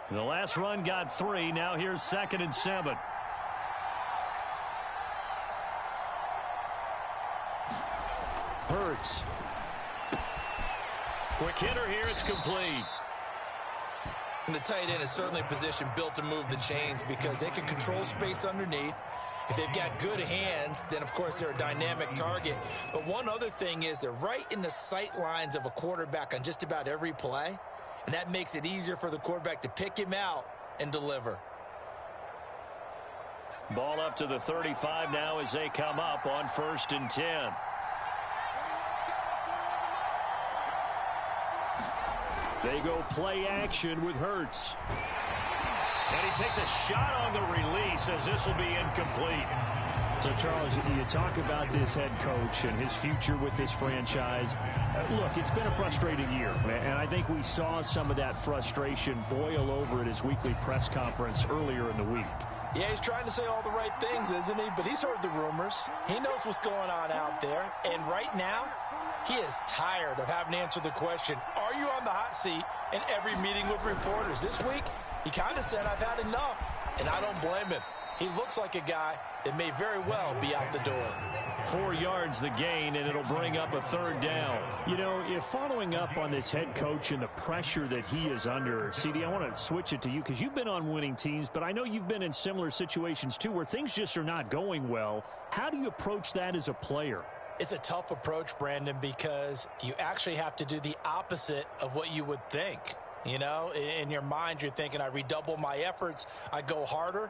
The last run got 3. Now here's 2nd and 7. Hurts. Quick hitter here. It's complete. And the tight end is certainly a position built to move the chains because they can control space underneath. If they've got good hands, then, of course, they're a dynamic target. But one other thing is they're right in the sight lines of a quarterback on just about every play, and that makes it easier for the quarterback to pick him out and deliver. Ball up to the 35 now as they come up on 1st and 10. They go play action with Hurts. And he takes a shot on the release as this will be incomplete. So, Charles, you talk about this head coach and his future with this franchise. Look, it's been a frustrating year, and I think we saw some of that frustration boil over at his weekly press conference earlier in the week. Yeah, he's trying to say all the right things, isn't he? But he's heard the rumors. He knows what's going on out there. And right now, he is tired of having to answer the question, are you on the hot seat in every meeting with reporters? This week, he kind of said, I've had enough, and I don't blame him. He looks like a guy that may very well be out the door. 4 yards the gain, and it'll bring up a 3rd down. You know, if following up on this head coach and the pressure that he is under, CD, I want to switch it to you because you've been on winning teams, but I know you've been in similar situations too where things just are not going well. How do you approach that as a player? It's a tough approach, Brandon, because you actually have to do the opposite of what you would think. You know, in your mind, you're thinking, I redouble my efforts, I go harder.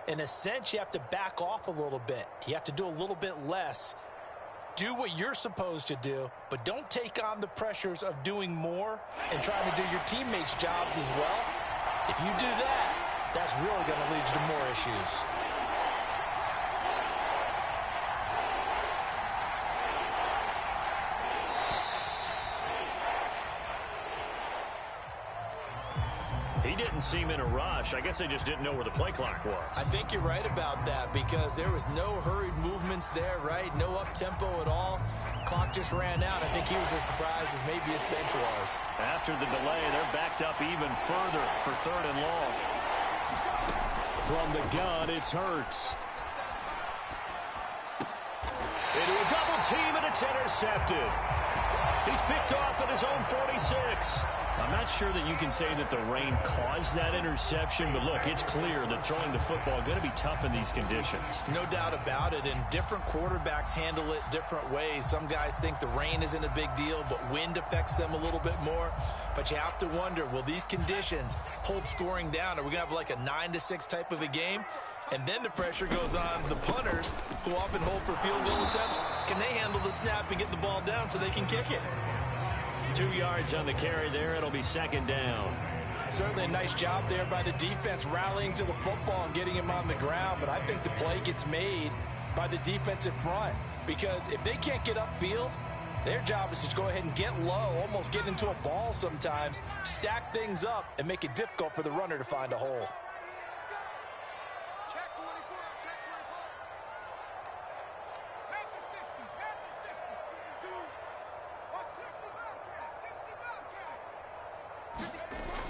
In a sense, you have to back off a little bit. You have to do a little bit less. Do what you're supposed to do, but don't take on the pressures of doing more and trying to do your teammates' jobs as well. If you do that, that's really going to lead you to more issues. He didn't seem in a rush. I guess they just didn't know where the play clock was. I think you're right about that because there was no hurried movements there, right? No up-tempo at all. Clock just ran out. I think he was as surprised as maybe his bench was. After the delay, they're backed up even further for 3rd and long. From the gun, it's Hurts. Into a double team, and it's intercepted. He's picked off at his own 46. I'm not sure that you can say that the rain caused that interception, but look, it's clear that throwing the football is going to be tough in these conditions. No doubt about it, and different quarterbacks handle it different ways. Some guys think the rain isn't a big deal, but wind affects them a little bit more. But you have to wonder, will these conditions hold scoring down? Are we going to have like a 9-6 type of a game? And then the pressure goes on the punters, who often hold for field goal attempts. Can they handle the snap and get the ball down so they can kick it? 2 yards on the carry there. It'll be 2nd down. Certainly a nice job there by the defense rallying to the football and getting him on the ground. But I think the play gets made by the defensive front because if they can't get upfield, their job is to go ahead and get low, almost get into a ball sometimes, stack things up, and make it difficult for the runner to find a hole.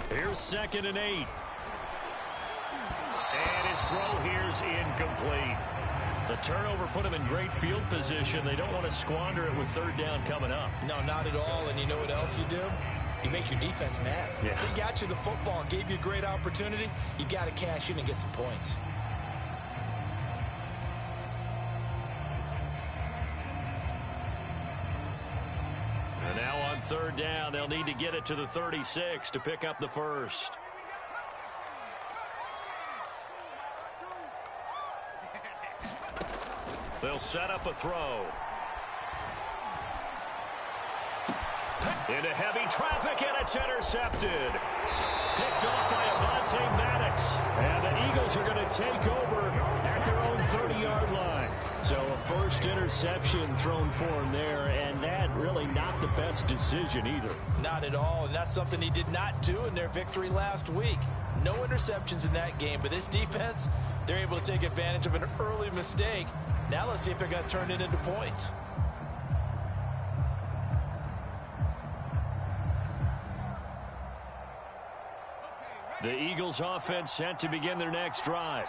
Here's 2nd and 8. And his throw here's incomplete. The turnover put him in great field position. They don't want to squander it with 3rd down coming up. No, not at all. And you know what else you do? You make your defense mad. Yeah. They got you the football, gave you a great opportunity. You got to cash in and get some points. And now on 3rd down, they'll need to get it to the 36 to pick up the first. They'll set up a throw. Into heavy traffic, and it's intercepted. Picked off by Avonte Maddox. And the Eagles are going to take over at their own 30-yard line. So a first interception thrown for him there, and that really not the best decision either. Not at all, and that's something he did not do in their victory last week. No interceptions in that game, but this defense, they're able to take advantage of an early mistake. Now let's see if they're going to turn it into points. The Eagles offense set to begin their next drive.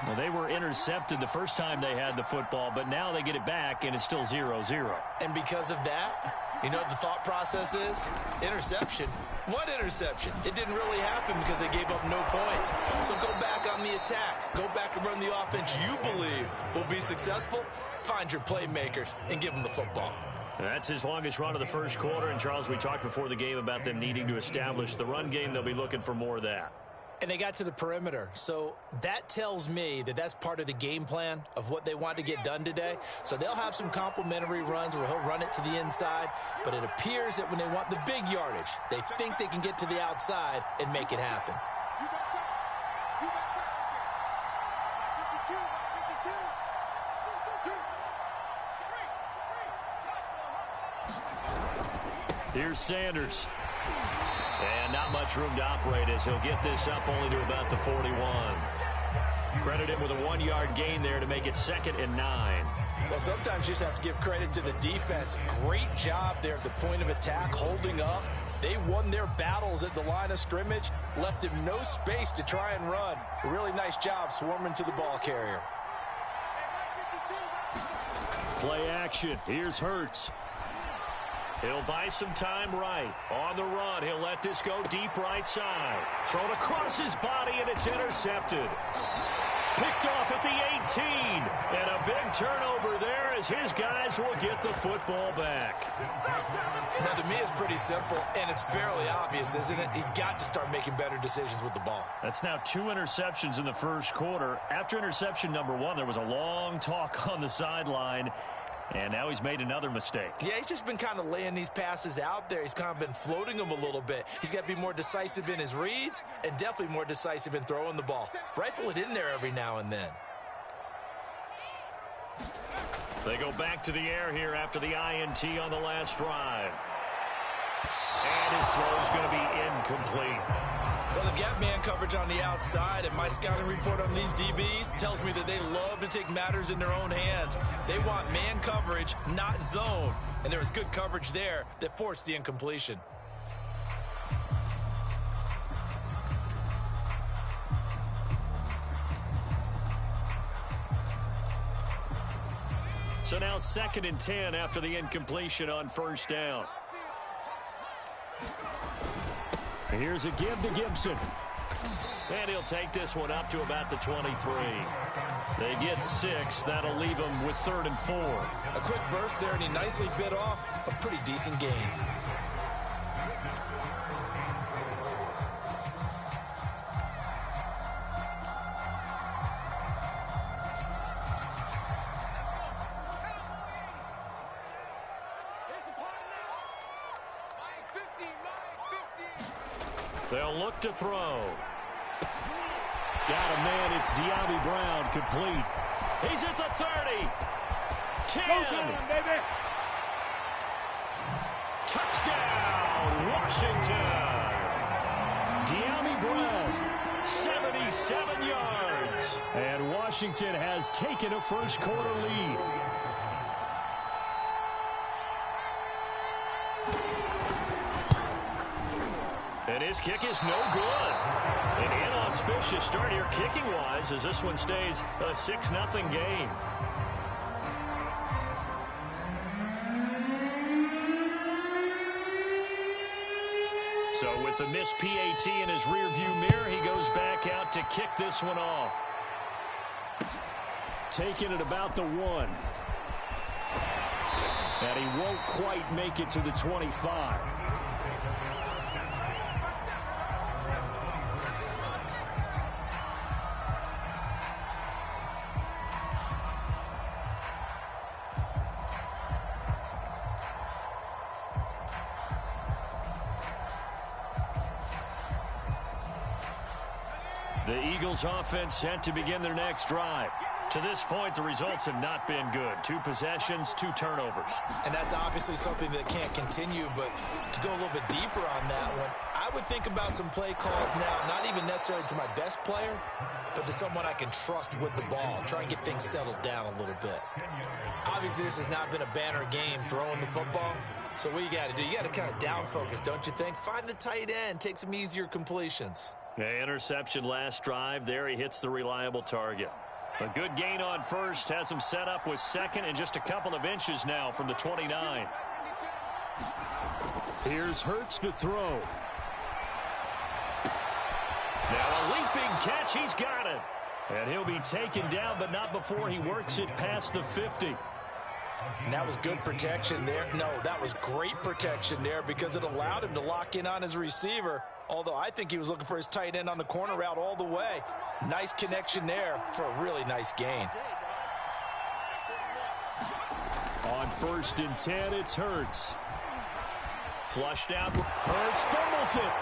Well, they were intercepted the first time they had the football, but now they get it back, and it's still 0-0. And because of that, you know what the thought process is? Interception. What interception? It didn't really happen because they gave up no points. So go back on the attack. Go back and run the offense you believe will be successful. Find your playmakers and give them the football. That's his longest run of the first quarter. And, Charles, we talked before the game about them needing to establish the run game. They'll be looking for more of that. And they got to the perimeter. So that tells me that that's part of the game plan of what they want to get done today. So they'll have some complimentary runs where he'll run it to the inside. But it appears that when they want the big yardage, they think they can get to the outside and make it happen. Here's Sanders. And not much room to operate as he'll get this up only to about the 41. Credit him with a 1-yard gain there to make it 2nd and 9. Well, sometimes you just have to give credit to the defense. Great job there at the point of attack, holding up. They won their battles at the line of scrimmage, left him no space to try and run. A really nice job swarming to the ball carrier. Play action. Here's Hurts. He'll buy some time right. On the run, he'll let this go deep right side. Thrown across his body, and it's intercepted. Picked off at the 18. And a big turnover there as his guys will get the football back. Now, to me, it's pretty simple, and it's fairly obvious, isn't it? He's got to start making better decisions with the ball. That's now 2 interceptions in the first quarter. After interception number 1, there was a long talk on the sideline. And now he's made another mistake. Yeah, he's just been kind of laying these passes out there. He's kind of been floating them a little bit. He's got to be more decisive in his reads and definitely more decisive in throwing the ball. Rifle it in there every now and then. They go back to the air here after the INT on the last drive. And his throw is going to be incomplete. Well, they've got man coverage on the outside, and my scouting report on these DBs tells me that they love to take matters in their own hands. They want man coverage, not zone. And there was good coverage there that forced the incompletion. So now 2nd and 10 after the incompletion on first down. Here's a give to Gibson. And he'll take this one up to about the 23. They get 6. That'll leave them with 3rd and 4. A quick burst there, and he nicely bit off a pretty decent gain. They'll look to throw. Got a man. It's De'Ami Brown, complete. He's at the 30. 10. Baby. Touchdown, Washington. De'Ami Brown. 77 yards. And Washington has taken a first quarter lead. And his kick is no good. An inauspicious start here kicking-wise as this one stays a 6-0 game. So with the missed PAT in his rearview mirror, he goes back out to kick this one off. Taking it about the 1. And he won't quite make it to the 25. The Eagles offense set to begin their next drive. To this point, the results have not been good. 2 possessions, 2 turnovers. And that's obviously something that can't continue, but to go a little bit deeper on that one, I would think about some play calls now, not even necessarily to my best player, but to someone I can trust with the ball. Try and get things settled down a little bit. Obviously, this has not been a banner game throwing the football. So what you got to do, you got to kind of down focus, don't you think? Find the tight end, take some easier completions. A interception last drive. There he hits the reliable target. A good gain on first has him set up with second and just a couple of inches now from the 29. Here's Hurts to throw. Now a leaping catch. He's got it. And he'll be taken down, but not before he works it past the 50. And that was good protection there. No, that was great protection there because it allowed him to lock in on his receiver. Although I think he was looking for his tight end on the corner route all the way. Nice connection there for a really nice gain. On 1st and 10, it's Hurts. Flushed out. Hurts fumbles it.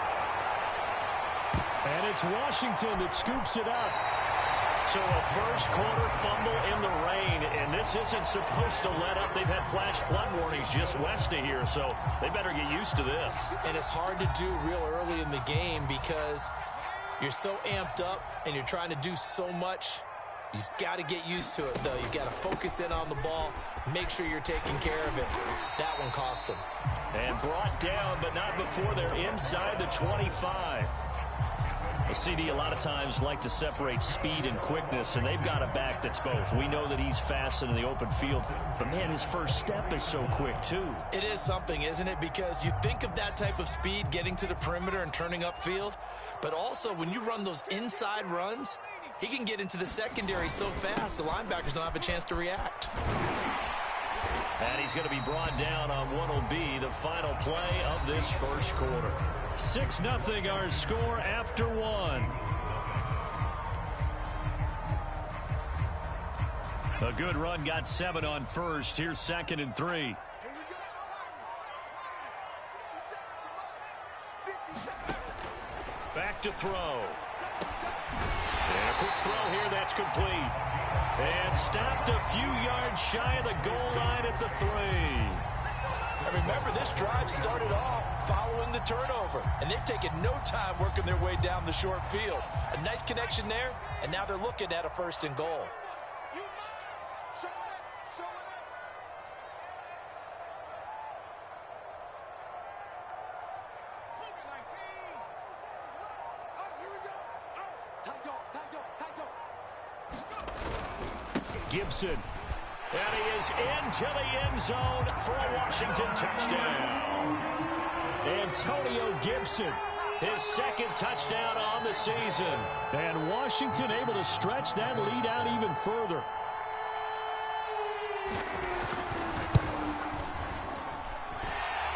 And it's Washington that scoops it up. So a first quarter fumble in the rain, and this isn't supposed to let up. They've had flash flood warnings just west of here, so they better get used to this. And it's hard to do real early in the game because you're so amped up and you're trying to do so much. You've got to get used to it, though. You've got to focus in on the ball, make sure you're taking care of it. That one cost them. And brought down, but not before they're inside the 25. A CD a lot of times like to separate speed and quickness, and they've got a back that's both. We know that he's fast in the open field, but, man, his first step is so quick, too. It is something, isn't it? Because you think of that type of speed getting to the perimeter and turning upfield, but also when you run those inside runs, he can get into the secondary so fast the linebackers don't have a chance to react. And he's going to be brought down on what will be the final play of this first quarter. 6-0 our score after one. A good run got 7 on first. Here's 2nd and 3. Back to throw. And a quick throw here that's complete. And stopped a few yards shy of the goal line at the 3. And remember, this drive started off following the turnover, and they've taken no time working their way down the short field. A nice connection there, and now they're looking at a 1st and goal. Gibson. And he is into the end zone for a Washington touchdown. Antonio Gibson. His 2nd touchdown on the season. And Washington able to stretch that lead out even further.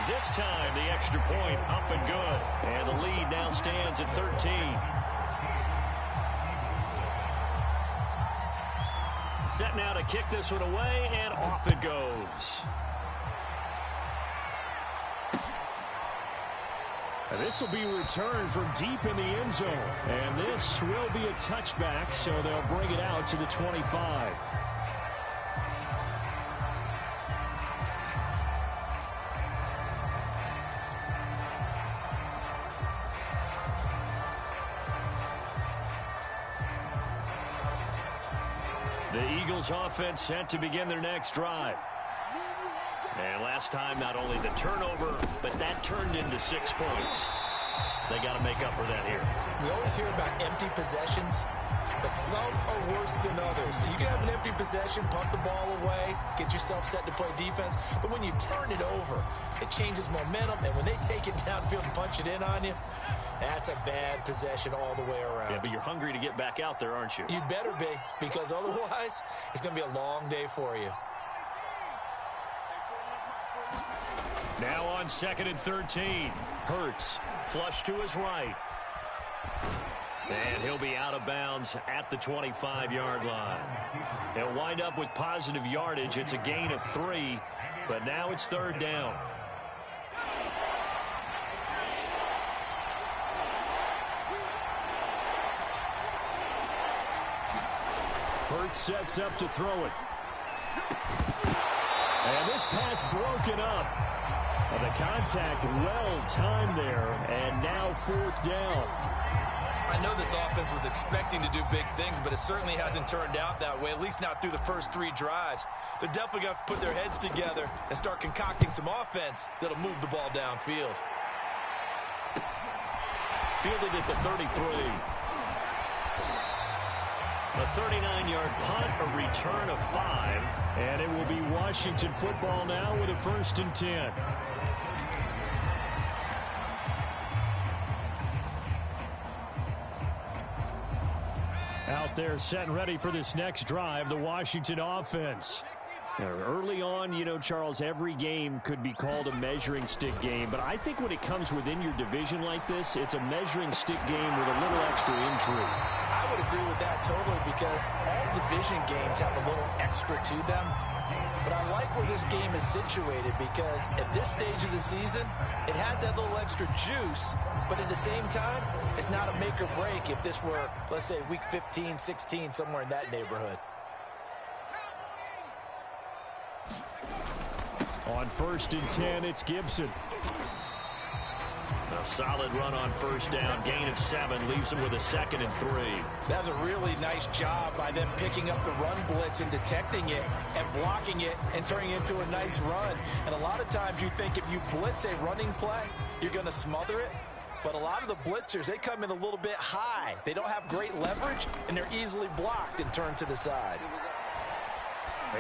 This time the extra point up and good. And the lead now stands at 13. Set now to kick this one away, and off it goes. And this will be returned from deep in the end zone. And this will be a touchback, so they'll bring it out to the 25. The Eagles offense set to begin their next drive. And last time, not only the turnover, but that turned into 6 points. They got to make up for that here. We always hear about empty possessions, but some are worse than others. You can have an empty possession, punt the ball away, get yourself set to play defense, but when you turn it over, it changes momentum, and when they take it downfield and punch it in on you, that's a bad possession all the way around. Yeah, but you're hungry to get back out there, aren't you? You better be, because otherwise, it's going to be a long day for you. Now on 2nd and 13. Hurts, flush to his right. And he'll be out of bounds at the 25-yard line. They'll wind up with positive yardage. It's a gain of 3, but now it's 3rd down. Hurts sets up to throw it. And this pass broken up. And the contact well timed there, and now 4th down. I know this offense was expecting to do big things, but it certainly hasn't turned out that way, at least not through the first 3 drives. They're definitely going to have to put their heads together and start concocting some offense that'll move the ball downfield. Fielded at the 33. A 39-yard punt, a return of 5. And it will be Washington football now with a 1st and 10. Out there set and ready for this next drive, the Washington offense. Now, early on, you know, Charles, every game could be called a measuring stick game. But I think when it comes within your division like this, it's a measuring stick game with a little extra intrigue. I would agree with that totally because all division games have a little extra to them. But I like where this game is situated because at this stage of the season, it has that little extra juice. But at the same time, it's not a make or break if this were, let's say, week 15, 16, somewhere in that neighborhood. On 1st and 10, it's Gibson. A solid run on 1st down. Gain of 7 leaves him with a 2nd and 3. That's a really nice job by them picking up the run blitz and detecting it and blocking it and turning it into a nice run. And a lot of times you think if you blitz a running play, you're going to smother it. But a lot of the blitzers, they come in a little bit high. They don't have great leverage, and they're easily blocked and turned to the side.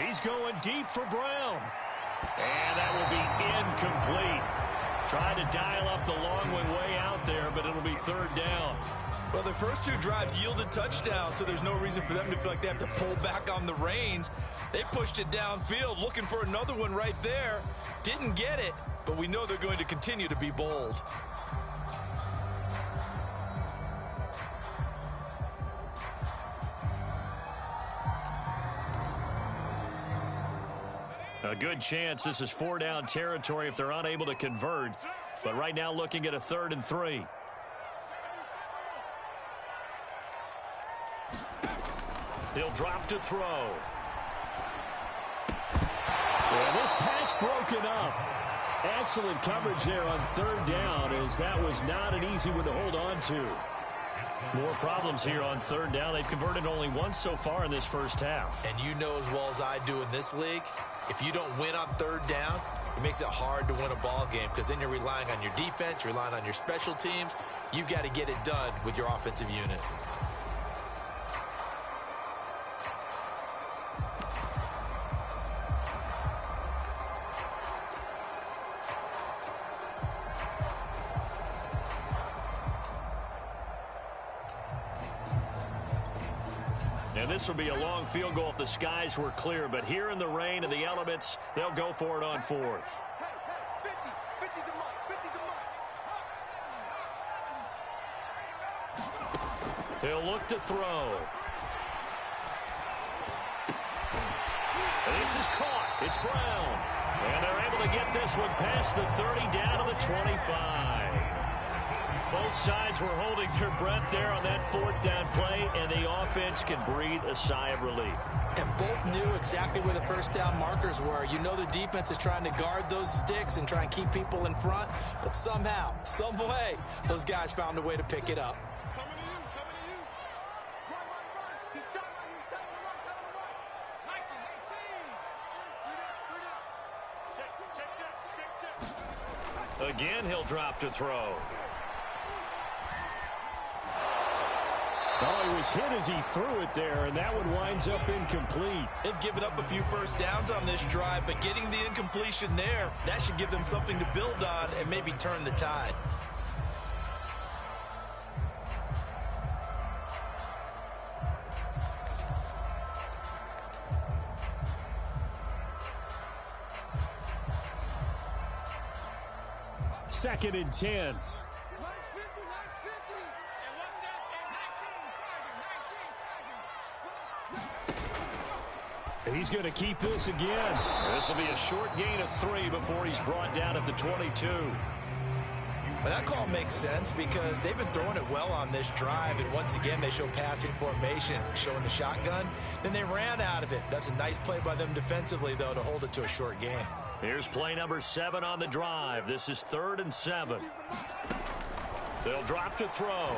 He's going deep for Brown. And that will be incomplete. Trying to dial up the long one way out there, but it'll be 3rd down. Well, the first 2 drives yielded touchdowns, so there's no reason for them to feel like they have to pull back on the reins. They pushed it downfield, looking for another one right there. Didn't get it, but we know they're going to continue to be bold. A good chance this is 4-down territory if they're unable to convert. But right now looking at a 3rd and 3. He'll drop to throw. Well, this pass broken up. Excellent coverage there on 3rd down, as that was not an easy one to hold on to. More problems here on 3rd down. They've converted only once so far in this first half. And you know as well as I do in this league, if you don't win on 3rd down, it makes it hard to win a ball game because then you're relying on your defense, you're relying on your special teams. You've got to get it done with your offensive unit. And this will be a long field goal if the skies were clear. But here in the rain and the elements, they'll go for it on 4th. He'll look to throw. This is caught. It's Brown. And they're able to get this one past the 30 down to the 25. Both sides were holding their breath there on that 4th down play, and the offense can breathe a sigh of relief. And both knew exactly where the 1st down markers were. You know the defense is trying to guard those sticks and try and keep people in front, but somehow, some way, those guys found a way to pick it up. Again, he'll drop to throw. Oh, he was hit as he threw it there, and that one winds up incomplete. They've given up a few 1st downs on this drive, but getting the incompletion there, that should give them something to build on and maybe turn the tide. Second and 10. He's going to keep this again. This will be a short gain of 3 before he's brought down at the 22. But that call makes sense because they've been throwing it well on this drive, and once again they show passing formation, showing the shotgun. Then they ran out of it. That's a nice play by them defensively, though, to hold it to a short gain. Here's play number 7 on the drive. This is 3rd and 7. They'll drop to throw.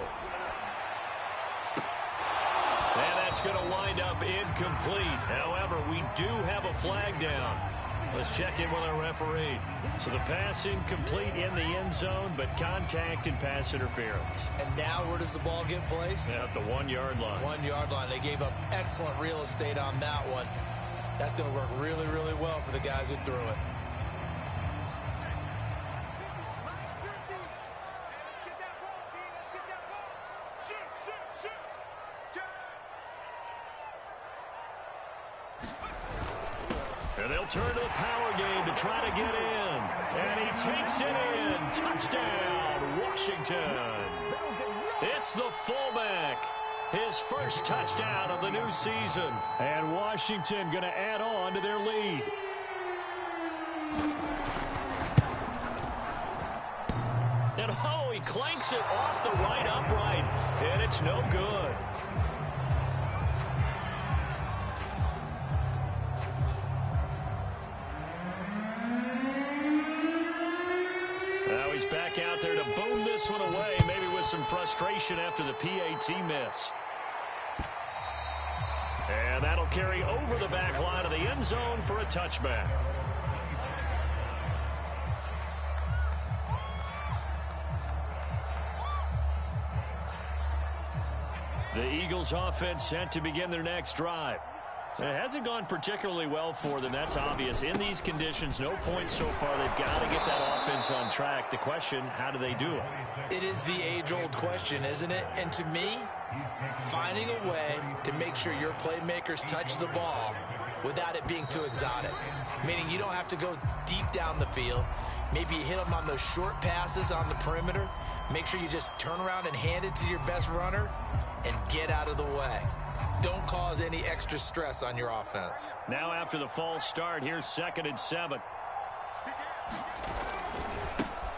And that's going to wind up incomplete. However, we do have a flag down. Let's check in with our referee. So the pass incomplete in the end zone, but contact and pass interference. And now where does the ball get placed? At the 1-yard line. 1-yard line. They gave up excellent real estate on that one. That's going to work really, really well for the guys who threw it. And they'll turn to the power game to try to get in. And he takes it in. Touchdown, Washington. It's the fullback. His first touchdown of the new season. And Washington going to add on to their lead. And oh, he clanks it off the right upright. And it's no good. Now he's back out there to boom this one away, maybe with some frustration after the PAT miss. And that'll carry over the back line of the end zone for a touchback. The Eagles offense set to begin their next drive. It hasn't gone particularly well for them. That's obvious. In these conditions, no points so far. They've got to get that offense on track. The question, how do they do it? It is the age-old question, isn't it? And to me, finding a way to make sure your playmakers touch the ball without it being too exotic. Meaning you don't have to go deep down the field. Maybe you hit them on those short passes on the perimeter. Make sure you just turn around and hand it to your best runner and get out of the way. Don't cause any extra stress on your offense. Now after the false start, here's 2nd and 7.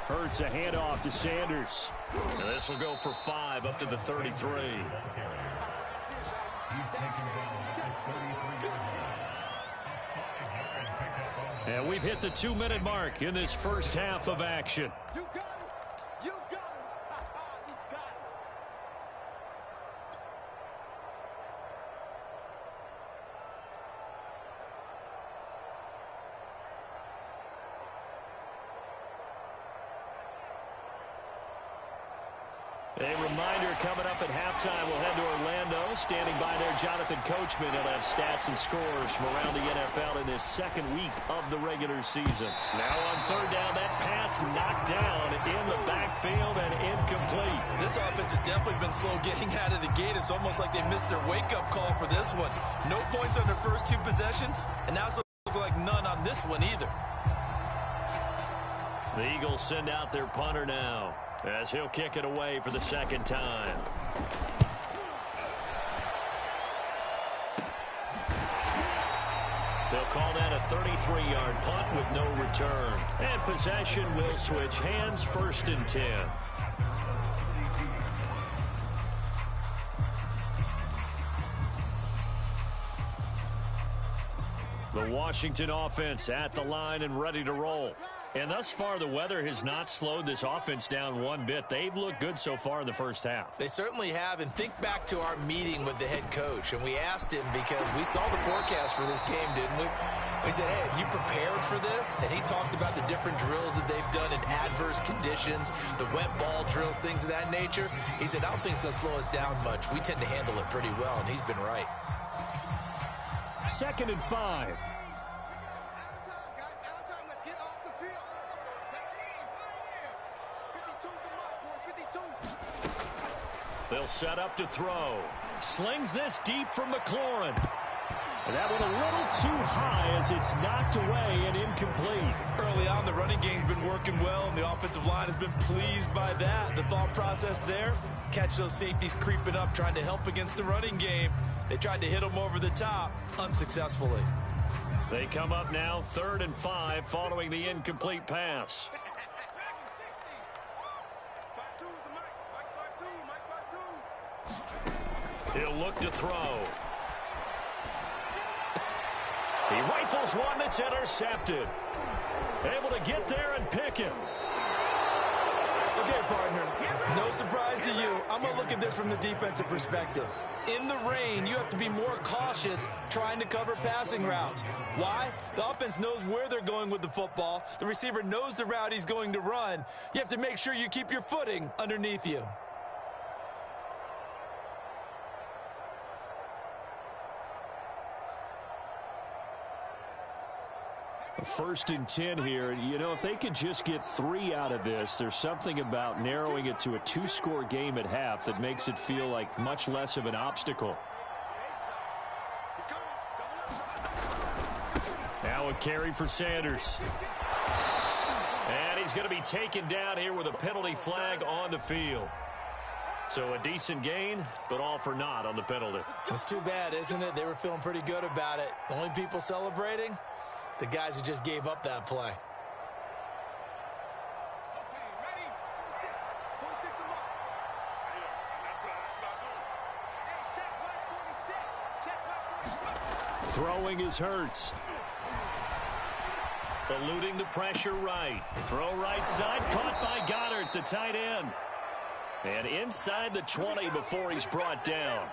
Hurts a handoff to Sanders. And this will go for 5 up to the 33. And we've hit the 2-minute mark in this first half of action. A reminder coming up at halftime, we'll head to Orlando. Standing by there, Jonathan Coachman. He'll have stats and scores from around the NFL in this second week of the regular season. Now on 3rd down, that pass knocked down in the backfield and incomplete. This offense has definitely been slow getting out of the gate. It's almost like they missed their wake-up call for this one. No points on their first 2 possessions, and now it's looking like none on this one either. The Eagles send out their punter now, as he'll kick it away for the 2nd time. They'll call that a 33-yard punt with no return. And possession will switch hands, 1st and 10. The Washington offense at the line and ready to roll. And thus far, the weather has not slowed this offense down one bit. They've looked good so far in the first half. They certainly have. And think back to our meeting with the head coach. And we asked him because we saw the forecast for this game, didn't we? We said, hey, have you prepared for this? And he talked about the different drills that they've done in adverse conditions, the wet ball drills, things of that nature. He said, I don't think it's going to slow us down much. We tend to handle it pretty well, and he's been right. 2nd and 5. They'll set up to throw. Slings this deep from McLaurin. And that one a little too high as it's knocked away and incomplete. Early on, the running game's been working well, and the offensive line has been pleased by that. The thought process there, catch those safeties creeping up, trying to help against the running game. They tried to hit them over the top, unsuccessfully. They come up now 3rd and 5 following the incomplete pass. He'll look to throw. He rifles one that's intercepted. Able to get there and pick it. Okay, partner, no surprise to you. I'm going to look at this from the defensive perspective. in the rain, you have to be more cautious trying to cover passing routes. Why? The offense knows where they're going with the football. The receiver knows the route he's going to run. You have to make sure you keep your footing underneath you. First and 10 here. You know, if they could just get 3 out of this, there's something about narrowing it to a 2-score game at half that makes it feel like much less of an obstacle. Now a carry for Sanders. And he's going to be taken down here with a penalty flag on the field. So a decent gain, but all for naught on the penalty. It's too bad, isn't it? They were feeling pretty good about it. The only people celebrating, the guys who just gave up that play. Throwing is Hurts. Eluding the pressure right. Throw right side, caught by Goddard, the tight end. And inside the 20 before he's brought down.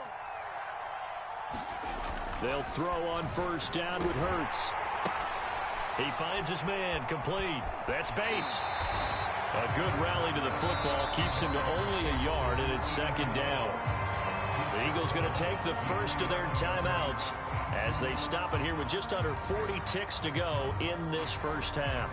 They'll throw on first down with Hurts. He finds his man, complete. That's Bates. A good rally to the football keeps him to only a yard, and it's second down. The Eagles going to take the first of their timeouts as they stop it here with just under 40 ticks to go in this first half.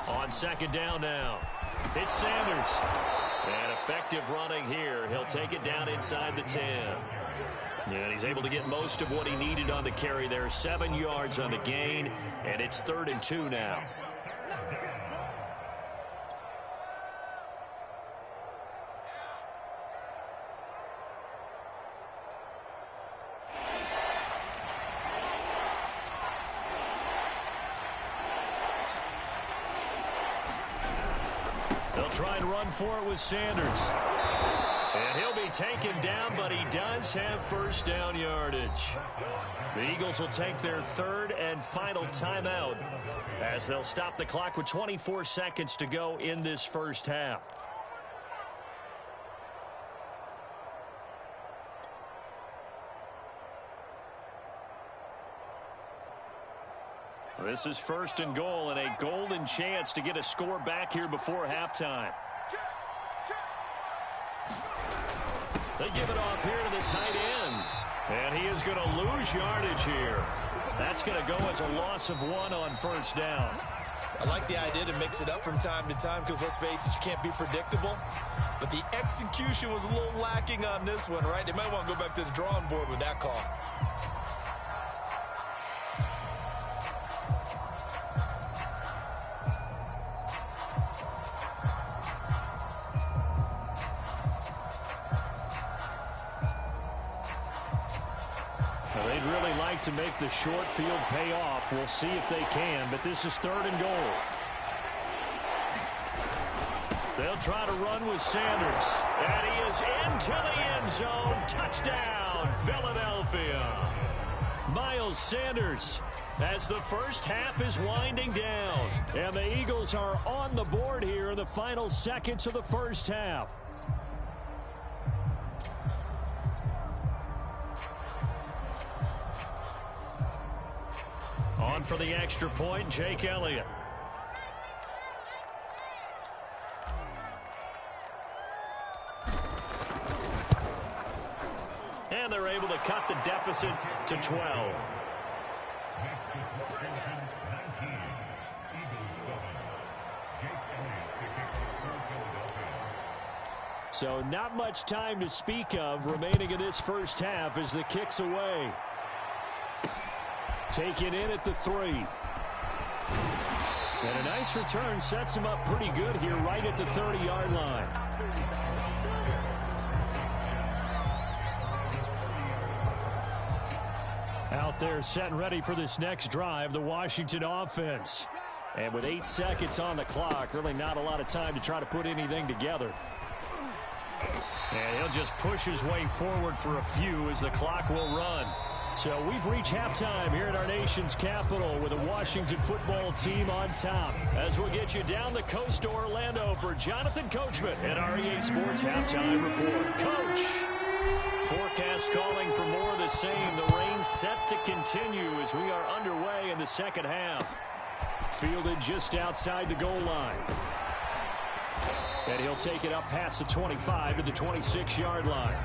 On second down now, it's Sanders. And effective running here. He'll take it down inside the 10. And he's able to get most of what he needed on the carry there. 7 yards on the gain, and it's 3rd and 2 now. They'll try and run for it with Sanders. And he'll be taken down, but he does have first down yardage. The Eagles will take their 3rd and final timeout as they'll stop the clock with 24 seconds to go in this first half. This is 1st and goal, and a golden chance to get a score back here before halftime. They give it off here to the tight end. And he is going to lose yardage here. That's going to go as a loss of 1 on first down. I like the idea to mix it up from time to time because, let's face it, you can't be predictable. But the execution was a little lacking on this one, right? They might want to go back to the drawing board with that call. They'd really like to make the short field pay off. We'll see if they can, but this is 3rd and goal. They'll try to run with Sanders. And he is into the end zone. Touchdown, Philadelphia. Miles Sanders as the first half is winding down. And the Eagles are on the board here in the final seconds of the first half. On for the extra point, Jake Elliott. And they're able to cut the deficit to 12. So not much time to speak of remaining in this first half as the kick's away. Taken in at the 3. And a nice return sets him up pretty good here right at the 30-yard line. Out there set and ready for this next drive, the Washington offense. And with 8 seconds on the clock, really not a lot of time to try to put anything together. And he'll just push his way forward for a few as the clock will run. So we've reached halftime here in our nation's capital with a Washington football team on top. As we'll get you down the coast to Orlando for Jonathan Coachman at our EA Sports Halftime Report. Coach! Forecast calling for more of the same. The rain set to continue as we are underway in the second half. Fielded just outside the goal line. And he'll take it up past the 25 to the 26-yard line.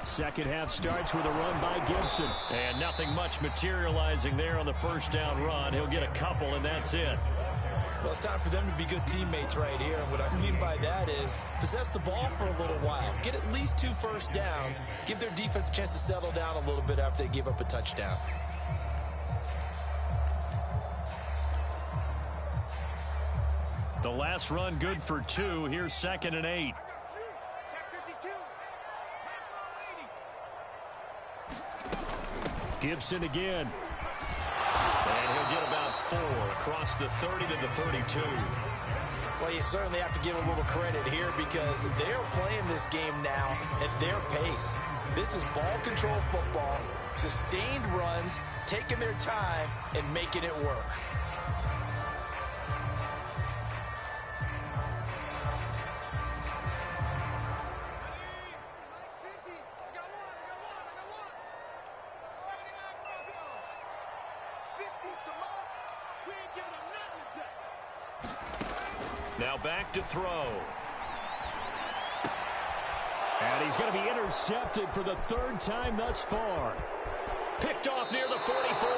Second half starts with a run by Gibson. And nothing much materializing there on the first down run. He'll get a couple, and that's it. Well, it's time for them to be good teammates right here. And what I mean by that is possess the ball for a little while. Get at least 2 first downs. Give their defense a chance to settle down a little bit after they give up a touchdown. The last run good for 2. Here's 2nd and 8. Gibson again. And he'll get about 4 across the 30 to the 32. Well, you certainly have to give a little credit here because they're playing this game now at their pace. This is ball control football, sustained runs, taking their time, and making it work. Now back to throw. And he's going to be intercepted for the 3rd time thus far. Picked off near the 44.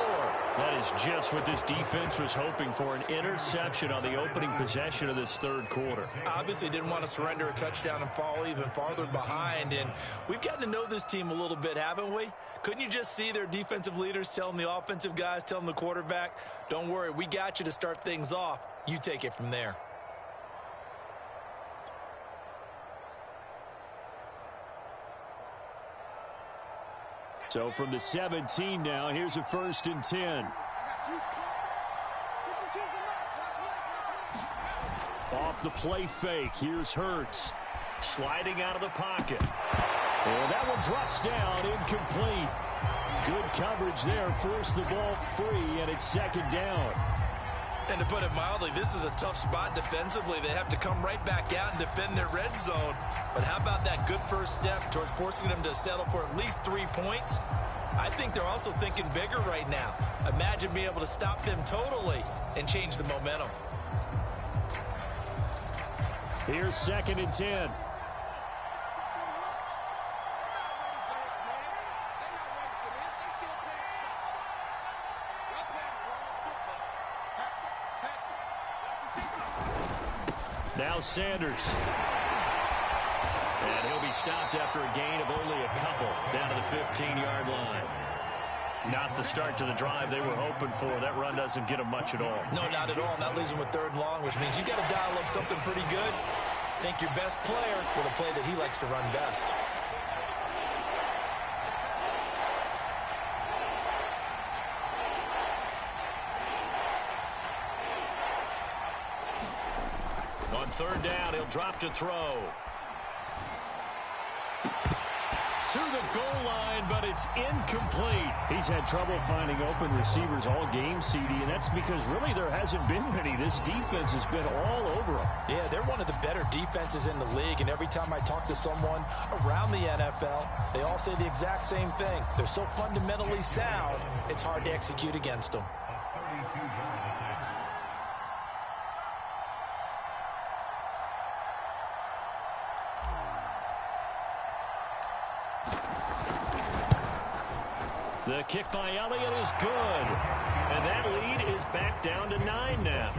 That is just what this defense was hoping for, an interception on the opening possession of this 3rd quarter. Obviously didn't want to surrender a touchdown and fall even farther behind. And we've gotten to know this team a little bit, haven't we? Couldn't you just see their defensive leaders telling the offensive guys, telling the quarterback, don't worry, we got you to start things off. You take it from there. So from the 17 now, here's a 1st and 10. Off the play fake, here's Hurts. Sliding out of the pocket. And that one drops down, incomplete. Good coverage there, forced the ball free, and it's 2nd down. And to put it mildly, this is a tough spot defensively. They have to come right back out and defend their red zone. But how about that good first step towards forcing them to settle for at least 3 points? I think they're also thinking bigger right now. Imagine being able to stop them totally and change the momentum. Here's 2nd and 10. Now Sanders. And he'll be stopped after a gain of only a couple down to the 15-yard line. Not the start to the drive they were hoping for. That run doesn't get them much at all. No, not at all. And that leaves them with 3rd and long, which means you got to dial up something pretty good. Think your best player with a play that he likes to run best. On 3rd down, he'll drop to throw. To the goal line, but it's incomplete. He's had trouble finding open receivers all game, CD, and that's because really there hasn't been many. This defense has been all over them. Yeah, they're one of the better defenses in the league, and every time I talk to someone around the NFL, they all say the exact same thing. They're so fundamentally sound, it's hard to execute against them. The kick by Elliott is good. And that lead is back down to 9 now.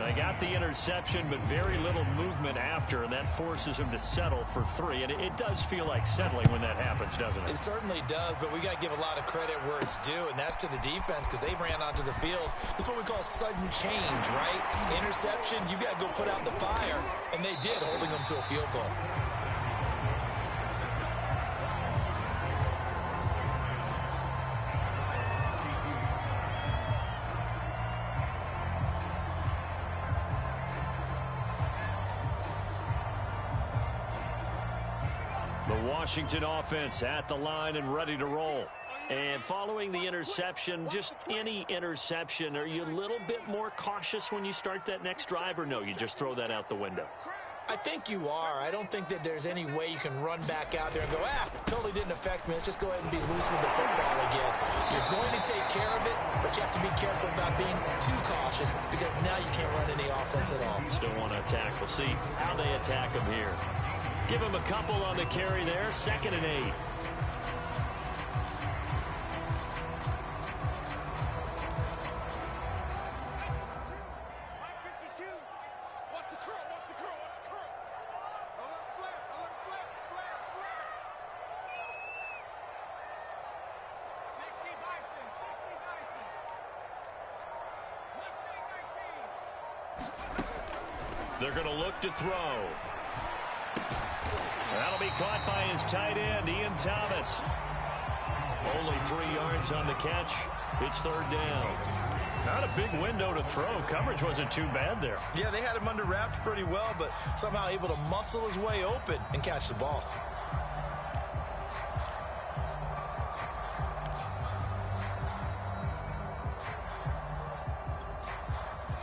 They got the interception, but very little movement after, and that forces him to settle for 3. And it does feel like settling when that happens, doesn't it? It certainly does, but we got to give a lot of credit where it's due, and that's to the defense because they ran onto the field. This is what we call sudden change, right? Interception, you got to go put out the fire, and they did, holding them to a field goal. The Washington offense at the line and ready to roll. And following the interception, just any interception, are you a little bit more cautious when you start that next drive, or no, you just throw that out the window? I think you are. I don't think that there's any way you can run back out there and go, totally didn't affect me. Let's just go ahead and be loose with the football again. You're going to take care of it, but you have to be careful about being too cautious because now you can't run any offense at all. Still want to attack. We'll see how they attack them here. Give him a couple on the carry there. 2nd and 8. They're going to look to throw. That'll be caught by his tight end, Ian Thomas. Only 3 yards on the catch. It's 3rd down. Not a big window to throw. Coverage wasn't too bad there. Yeah, they had him under wraps pretty well, but somehow able to muscle his way open and catch the ball.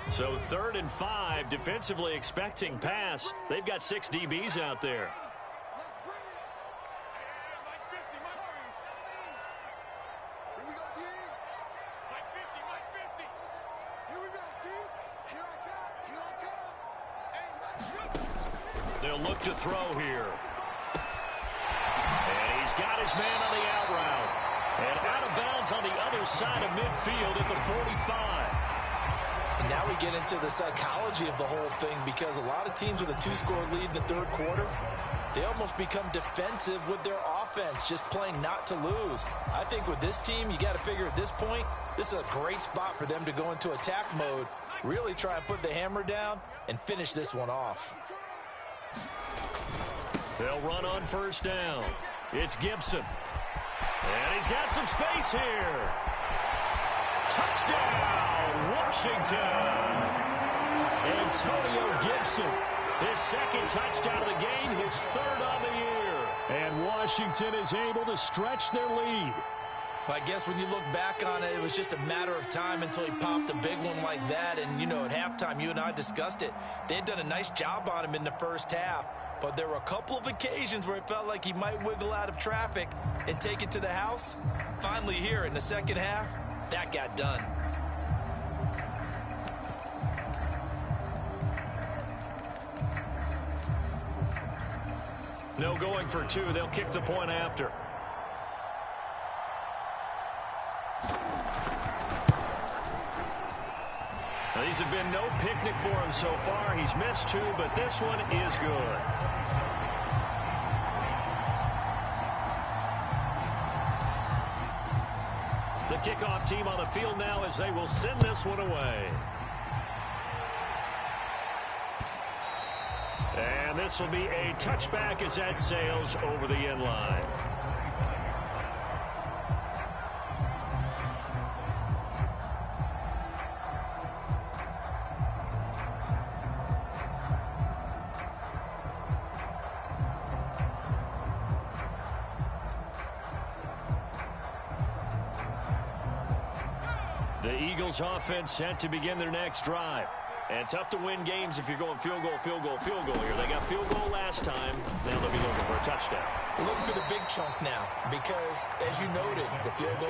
So 3rd and 5, defensively expecting pass. They've got 6 DBs out there. They'll look to throw here. And he's got his man on the out route. And out of bounds on the other side of midfield at the 45. And now we get into the psychology of the whole thing because a lot of teams with a 2-score lead in the 3rd quarter, they almost become defensive with their offense, just playing not to lose. I think with this team, you got to figure at this point, this is a great spot for them to go into attack mode, really try and put the hammer down and finish this one off. They'll run on 1st down. It's Gibson. And he's got some space here. Touchdown, Washington. Antonio Gibson, his 2nd touchdown of the game, his 3rd on the year. And Washington is able to stretch their lead. Well, I guess when you look back on it, it was just a matter of time until he popped a big one like that. And, you know, at halftime, you and I discussed it. They had done a nice job on him in the 1st half. But there were a couple of occasions where it felt like he might wiggle out of traffic and take it to the house. Finally here in the 2nd half, that got done. No going for 2. They'll kick the point after. Now, these have been no picnic for him so far. He's missed 2, but this one is good. The kickoff team on the field now as they will send this one away. And this will be a touchback as that sails over the end line. The Eagles offense set to begin their next drive. And tough to win games if you're going field goal, field goal, field goal here. They got field goal last time. Now they'll be looking for a touchdown. Looking for the big chunk now because, as you noted, the field goal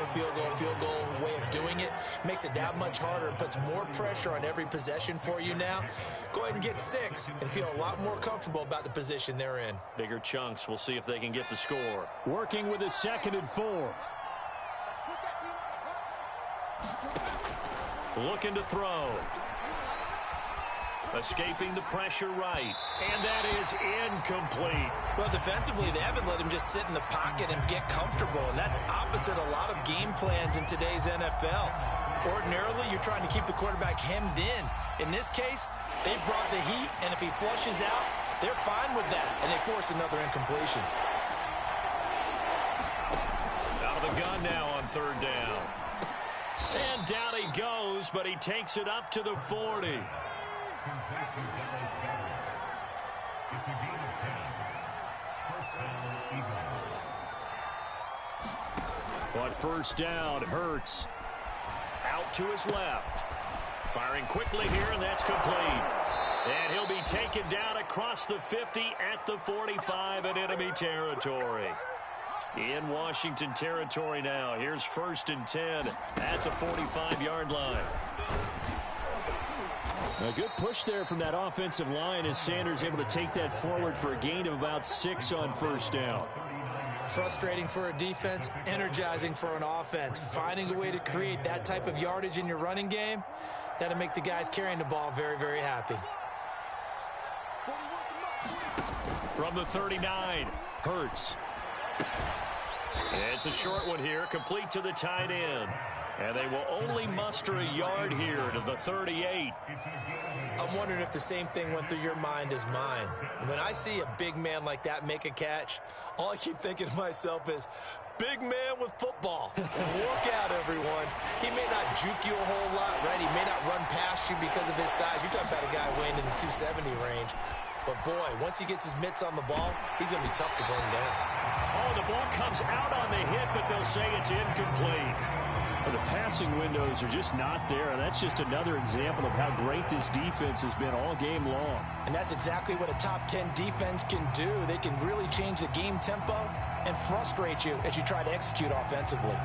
way of doing it makes it that much harder and puts more pressure on every possession for you now. Go ahead and get 6 and feel a lot more comfortable about the position they're in. Bigger chunks. We'll see if they can get the score. Working with a 2nd and 4. Looking to throw. Escaping the pressure right. And that is incomplete. Well, defensively, they haven't let him just sit in the pocket and get comfortable, and that's opposite a lot of game plans in today's NFL. Ordinarily, you're trying to keep the quarterback hemmed in. In this case, they brought the heat, and if he flushes out, they're fine with that, and they force another incompletion. Out of the gun now on third down. And down he goes, but he takes it up to the 40. But first down, Hurts. Out to his left. Firing quickly here, and that's complete. And he'll be taken down across the 50 at the 45 in enemy territory. In Washington territory now. Here's 1st and 10 at the 45-yard line. A good push there from that offensive line as Sanders able to take that forward for a gain of about 6 on first down. Frustrating for a defense, energizing for an offense. Finding a way to create that type of yardage in your running game, that'll make the guys carrying the ball very, very happy. From the 39, Hurts. It's a short one here, complete to the tight end. And they will only muster a yard here to the 38. I'm wondering if the same thing went through your mind as mine. When I see a big man like that make a catch, all I keep thinking to myself is, big man with football. Look out, everyone. He may not juke you a whole lot, right? He may not run past you because of his size. You're talking about a guy weighing in the 270 range. But, boy, once he gets his mitts on the ball, he's going to be tough to bring down. Oh, the ball comes out on the hit, but they'll say it's incomplete. The passing windows are just not there. That's just another example of how great this defense has been all game long. And that's exactly what a top 10 defense can do. They can really change the game tempo and frustrate you as you try to execute offensively.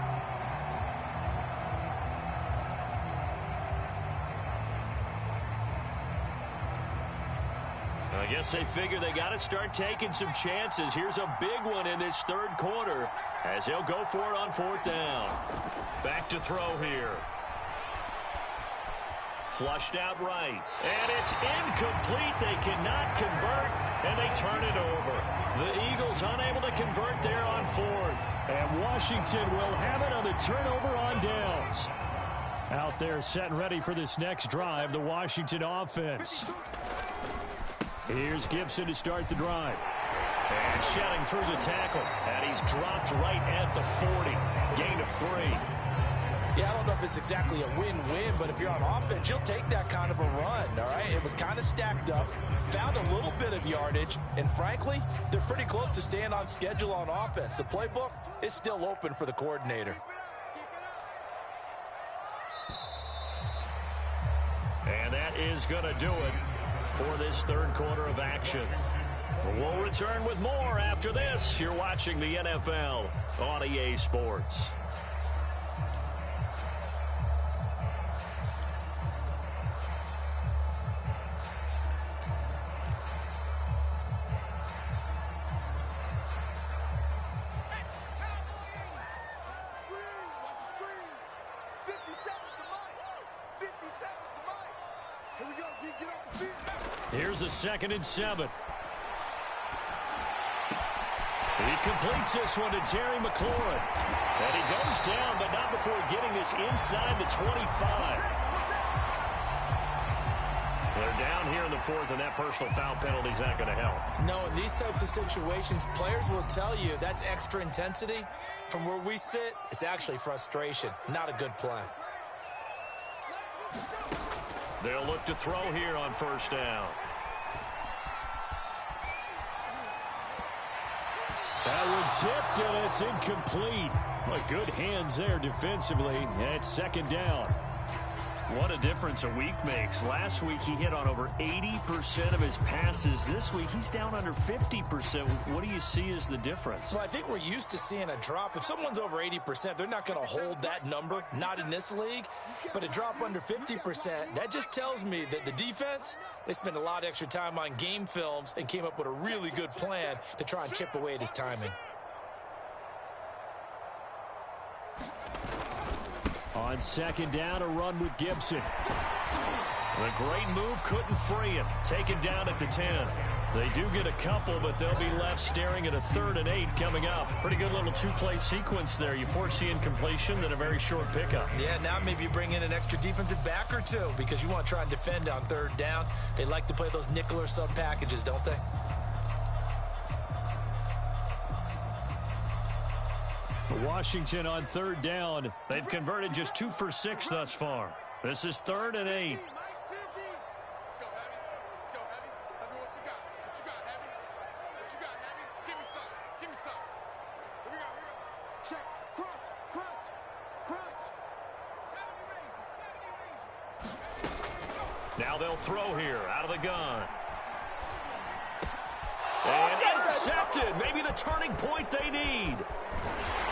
I guess they figure they got to start taking some chances. Here's a big one in this third quarter as he'll go for it on 4th down. Back to throw here. Flushed out right. And it's incomplete. They cannot convert, and they turn it over. The Eagles unable to convert there on 4th. And Washington will have it on the turnover on downs. Out there set and ready for this next drive, the Washington offense. Here's Gibson to start the drive. And shedding through the tackle. And he's dropped right at the 40. Gain of 3. Yeah, I don't know if it's exactly a win-win, but if you're on offense, you'll take that kind of a run, all right? It was kind of stacked up, found a little bit of yardage, and frankly, they're pretty close to staying on schedule on offense. The playbook is still open for the coordinator. And that is going to do it for this third quarter of action. We'll return with more after this. You're watching the NFL on EA Sports. Here's a 2nd and 7. He completes this one to Terry McLaurin. And he goes down, but not before getting this inside the 25. They're down here in the 4th, and that personal foul penalty is not going to help. No, in these types of situations, players will tell you that's extra intensity. From where we sit, it's actually frustration. Not a good play. They'll look to throw here on 1st down. That one tipped, and it's incomplete. Well, good hands there defensively. And it's 2nd down. What a difference a week makes. Last week he hit on over 80% of his passes. This week he's down under 50%. What do you see as the difference? Well, I think we're used to seeing a drop. If someone's over 80%, they're not going to hold that number, not in this league. But a drop under 50%, that just tells me that the defense, they spent a lot of extra time on game films and came up with a really good plan to try and chip away at his timing. On 2nd down, a run with Gibson. The great move couldn't free him. Taken down at the 10. They do get a couple, but they'll be left staring at a 3rd and 8 coming up. Pretty good little two-play sequence there. You foresee incompletion, then a very short pickup. Yeah, now maybe you bring in an extra defensive back or two because you want to try and defend on 3rd down. They like to play those nickel or sub packages, don't they? Washington on 3rd down. They've converted just 2 for 6 thus far. This is 3rd and 8. Now they'll throw here out of the gun. And intercepted. Maybe the turning point they need.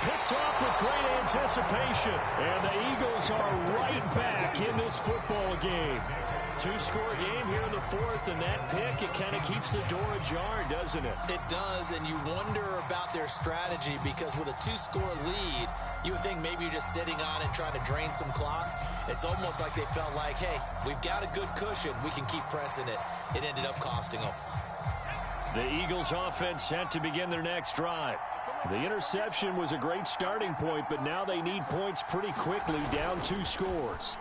Picked off with great anticipation. And the Eagles are right back in this football game. 2-score game here in the 4th, and that pick, it kind of keeps the door ajar, doesn't it? It does, and you wonder about their strategy because with a 2-score lead, you would think maybe you're just sitting on it trying to drain some clock. It's almost like they felt like, hey, we've got a good cushion. We can keep pressing it. It ended up costing them. The Eagles offense set to begin their next drive. The interception was a great starting point, but now they need points pretty quickly, down 2 scores.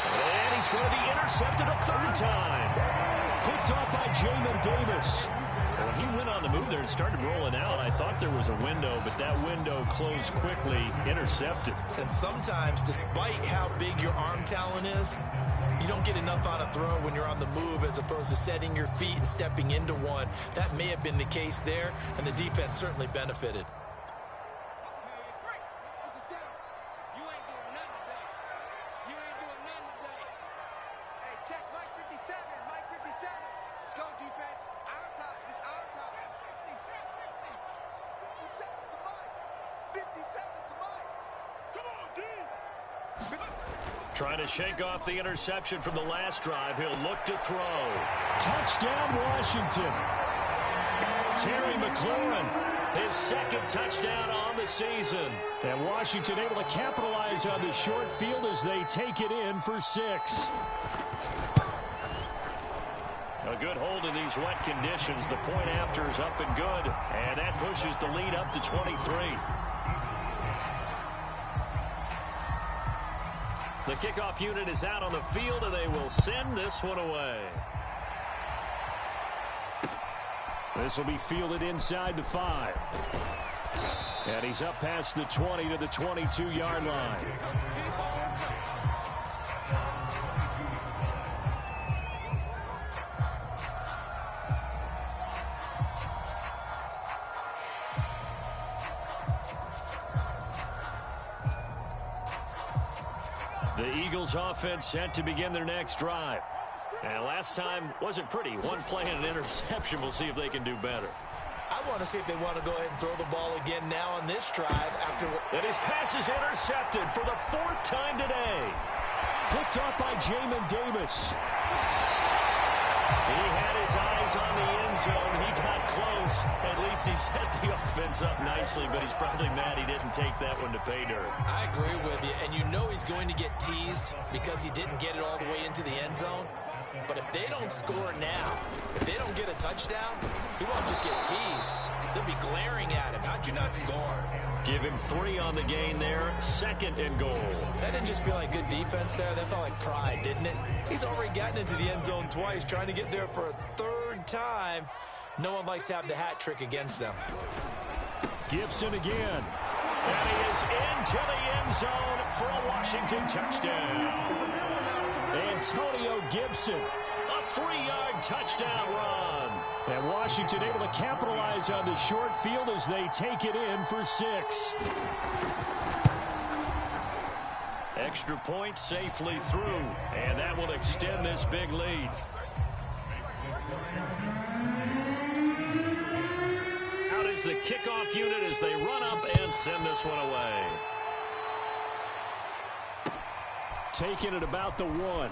And he's going to be intercepted a 3rd time. Picked off by Jamin Davis. When he went on the move there and started rolling out, I thought there was a window, but that window closed quickly, intercepted. And sometimes, despite how big your arm talent is, you don't get enough on a throw when you're on the move as opposed to setting your feet and stepping into one. That may have been the case there, and the defense certainly benefited. Trying to shake off the interception from the last drive. He'll look to throw. Touchdown, Washington. Terry McLaurin, his 2nd touchdown on the season. And Washington able to capitalize on the short field as they take it in for 6. A good hold in these wet conditions. The point after is up and good. And that pushes the lead up to 23. The kickoff unit is out on the field, and they will send this one away. This will be fielded inside the 5. And he's up past the 20 to the 22-yard line. The Eagles offense set to begin their next drive. And last time wasn't pretty. One play and an interception. We'll see if they can do better. I want to see if they want to go ahead and throw the ball again now on this drive after. And his pass is intercepted for the 4th time today. Picked off by Jamin Davis. He had his eyes on the end zone. He got close. At least he set the offense up nicely, but he's probably mad he didn't take that one to pay dirt. I agree with you, and you know he's going to get teased because he didn't get it all the way into the end zone. But if they don't score now, if they don't get a touchdown, he won't just get teased. They'll be glaring at him. How'd you not score? Give him 3 on the gain there. 2nd and goal. That didn't just feel like good defense there. That felt like pride, didn't it? He's already gotten into the end zone twice, trying to get there for a 3rd time. No one likes to have the hat trick against them. Gibson again. And he is into the end zone for a Washington touchdown. Antonio Gibson. A 3-yard touchdown run. And Washington able to capitalize on the short field as they take it in for 6. Extra point safely through, and that will extend this big lead. Out is the kickoff unit as they run up and send this one away. Taking it about the 1.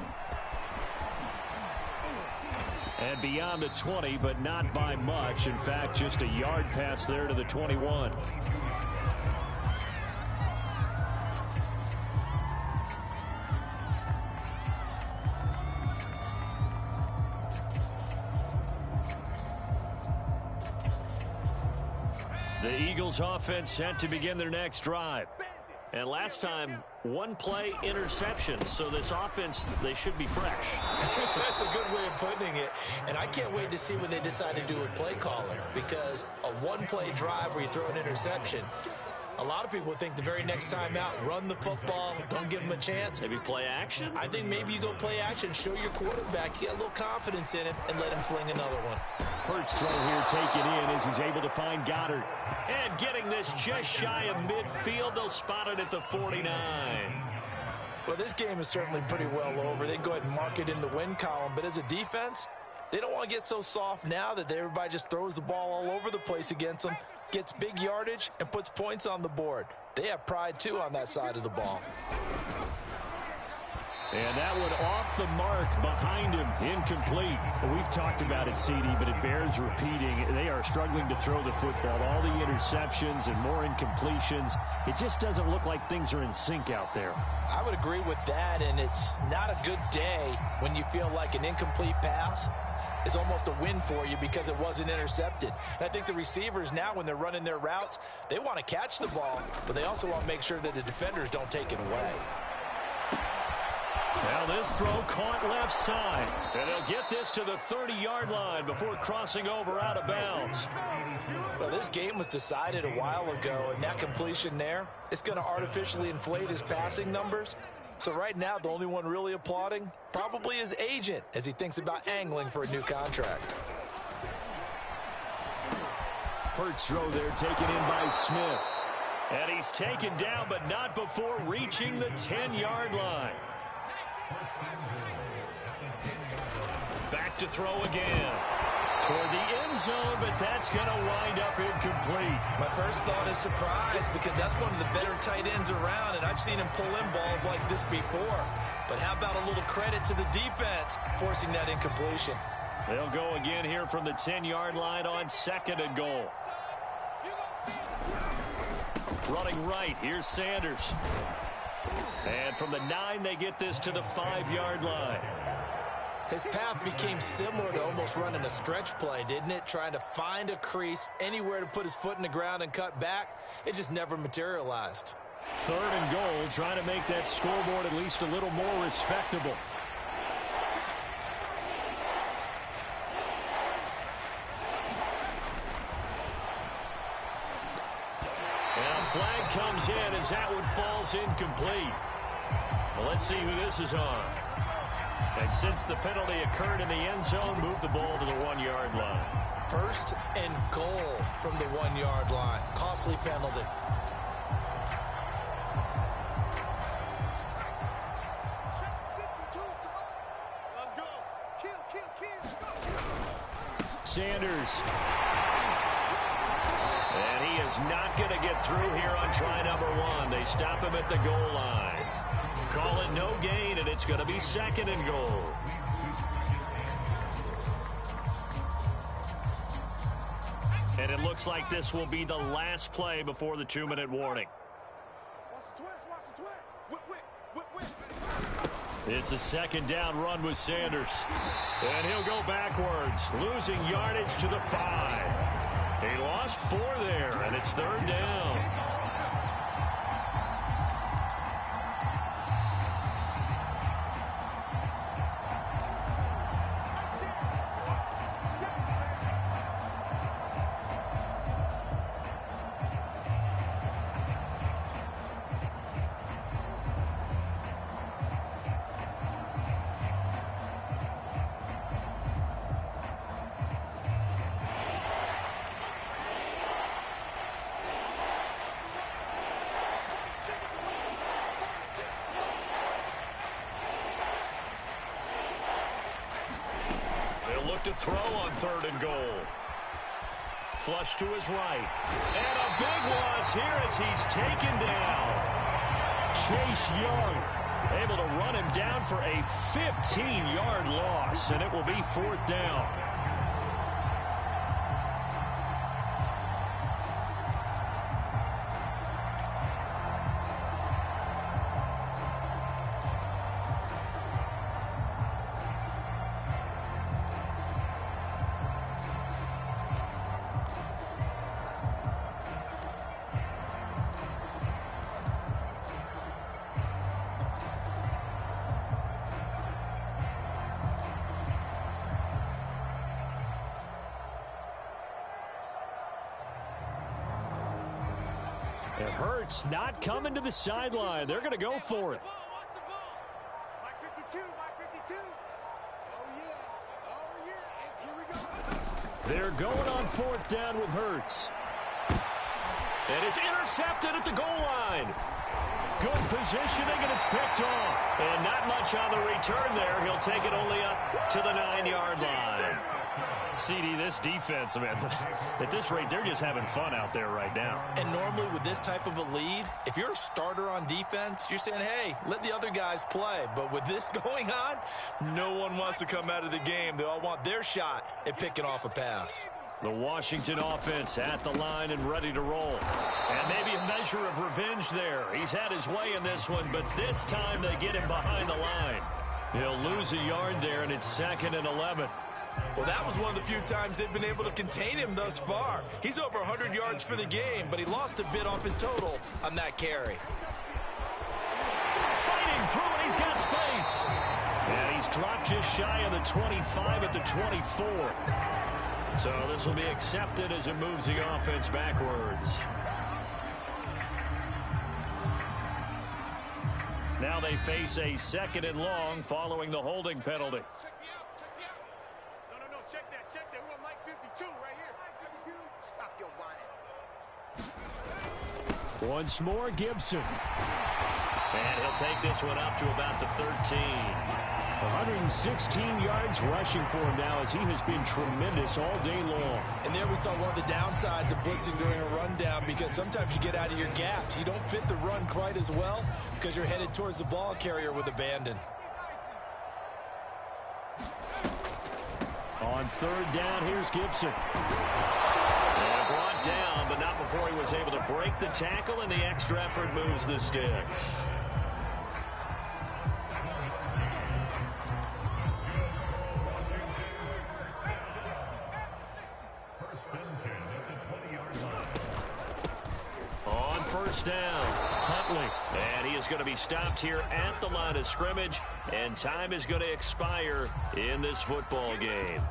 And beyond the 20, but not by much. In fact, just a yard pass there to the 21. The Eagles offense set to begin their next drive. And last time, one play interception. So this offense, they should be fresh. That's a good way of putting it. And I can't wait to see what they decide to do with play calling. Because a one-play drive where you throw an interception, a lot of people think the very next time out, run the football, don't give them a chance. Maybe play action? I think maybe you go play action, show your quarterback, get a little confidence in him, and let him fling another one. Hurts throw here taken in as he's able to find Goddard. And getting this just shy of midfield, they'll spot it at the 49. Well, this game is certainly pretty well over. They can go ahead and mark it in the win column, but as a defense, they don't want to get so soft now that everybody just throws the ball all over the place against them, gets big yardage, and puts points on the board. They have pride, too, on that side of the ball. And that one off the mark behind him, incomplete. We've talked about it, CD, but it bears repeating. They are struggling to throw the football. All the interceptions and more incompletions. It just doesn't look like things are in sync out there. I would agree with that, and it's not a good day when you feel like an incomplete pass is almost a win for you because it wasn't intercepted. And I think the receivers now, when they're running their routes, they want to catch the ball, but they also want to make sure that the defenders don't take it away. Now this throw caught left side. And they'll get this to the 30-yard line before crossing over out of bounds. Well, this game was decided a while ago, and that completion there, it's going to artificially inflate his passing numbers. So right now, the only one really applauding, probably his agent, as he thinks about angling for a new contract. Hurts throw there taken in by Smith. And he's taken down, but not before reaching the 10-yard line. Back to throw again. Toward the end zone, but that's going to wind up incomplete. My first thought is surprise because that's one of the better tight ends around, and I've seen him pull in balls like this before. But how about a little credit to the defense forcing that incompletion? They'll go again here from the 10-yard line on 2nd and goal. Running right, here's Sanders. And from the 9, they get this to the 5-yard line. His path became similar to almost running a stretch play, didn't it? Trying to find a crease, anywhere to put his foot in the ground and cut back. It just never materialized. 3rd and goal, trying to make that scoreboard at least a little more respectable. And a flag comes in as that one falls incomplete. Well, let's see who this is on. And since the penalty occurred in the end zone, move the ball to the 1-yard line. 1st and goal from the 1-yard line. Costly penalty. Let's go. Kill. Sanders. And he is not going to get through here on try number 1. They stop him at the goal line. Call it no gain, and it's going to be 2nd and goal. And it looks like this will be the last play before the 2-minute warning. Watch the twist. Whip. It's a 2nd down run with Sanders. And he'll go backwards, losing yardage to the 5. He lost 4 there, and it's 3rd down. To throw on 3rd and goal. Flush to his right. And a big loss here as he's taken down. Chase Young able to run him down for a 15-yard loss, and it will be 4th down. It hurts not coming to the sideline. They're going to go for it. They're going on 4th down with Hurts. And it's intercepted at the goal line. Good positioning, and it's picked off. And not much on the return there. He'll take it only up to the 9-yard line. CD, this defense, man, at this rate, they're just having fun out there right now. And normally with this type of a lead, if you're a starter on defense, you're saying, hey, let the other guys play. But with this going on, no one wants to come out of the game. They all want their shot at picking off a pass. The Washington offense at the line and ready to roll. And maybe a measure of revenge there. He's had his way in this one, but this time they get him behind the line. He'll lose a yard there, and it's 2nd and 11. Well, that was one of the few times they've been able to contain him thus far. He's over 100 yards for the game, but he lost a bit off his total on that carry. Fighting through it, he's got space. And he's dropped just shy of the 25 at the 24. So this will be accepted as it moves the offense backwards. Now they face a 2nd and long following the holding penalty. Once more, Gibson. And he'll take this one up to about the 13. 116 yards rushing for him now as he has been tremendous all day long. And there we saw one of the downsides of blitzing during a rundown, because sometimes you get out of your gaps. You don't fit the run quite as well because you're headed towards the ball carrier with abandon. On 3rd down, here's Gibson. And brought down, but not before he was able to break the tackle, and the extra effort moves the sticks. On 1st down, Huntley. And he is going to be stopped here at the line of scrimmage, and time is going to expire in this football game.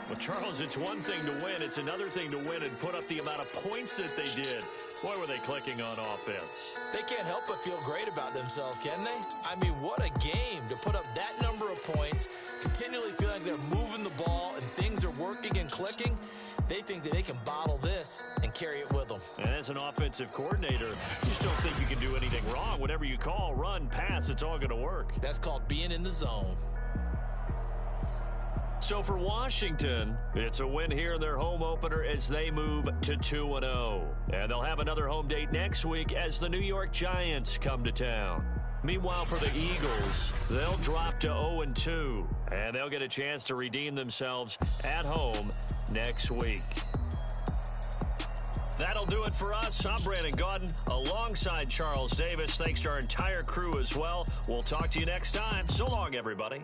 Well, Charles, it's one thing to win. It's another thing to win and put up the amount of points that they did. Boy, were they clicking on offense. They can't help but feel great about themselves, can they? I mean, what a game to put up that number of points, continually feel like they're moving the ball and things are working and clicking. They think that they can bottle this and carry it with them. And as an offensive coordinator, you just don't think you can do anything wrong. Whatever you call, run, pass, it's all going to work. That's called being in the zone. So for Washington, it's a win here in their home opener as they move to 2-0. And they'll have another home date next week as the New York Giants come to town. Meanwhile, for the Eagles, they'll drop to 0-2, and they'll get a chance to redeem themselves at home next week. That'll do it for us. I'm Brandon Gaudin alongside Charles Davis. Thanks to our entire crew as well. We'll talk to you next time. So long, everybody.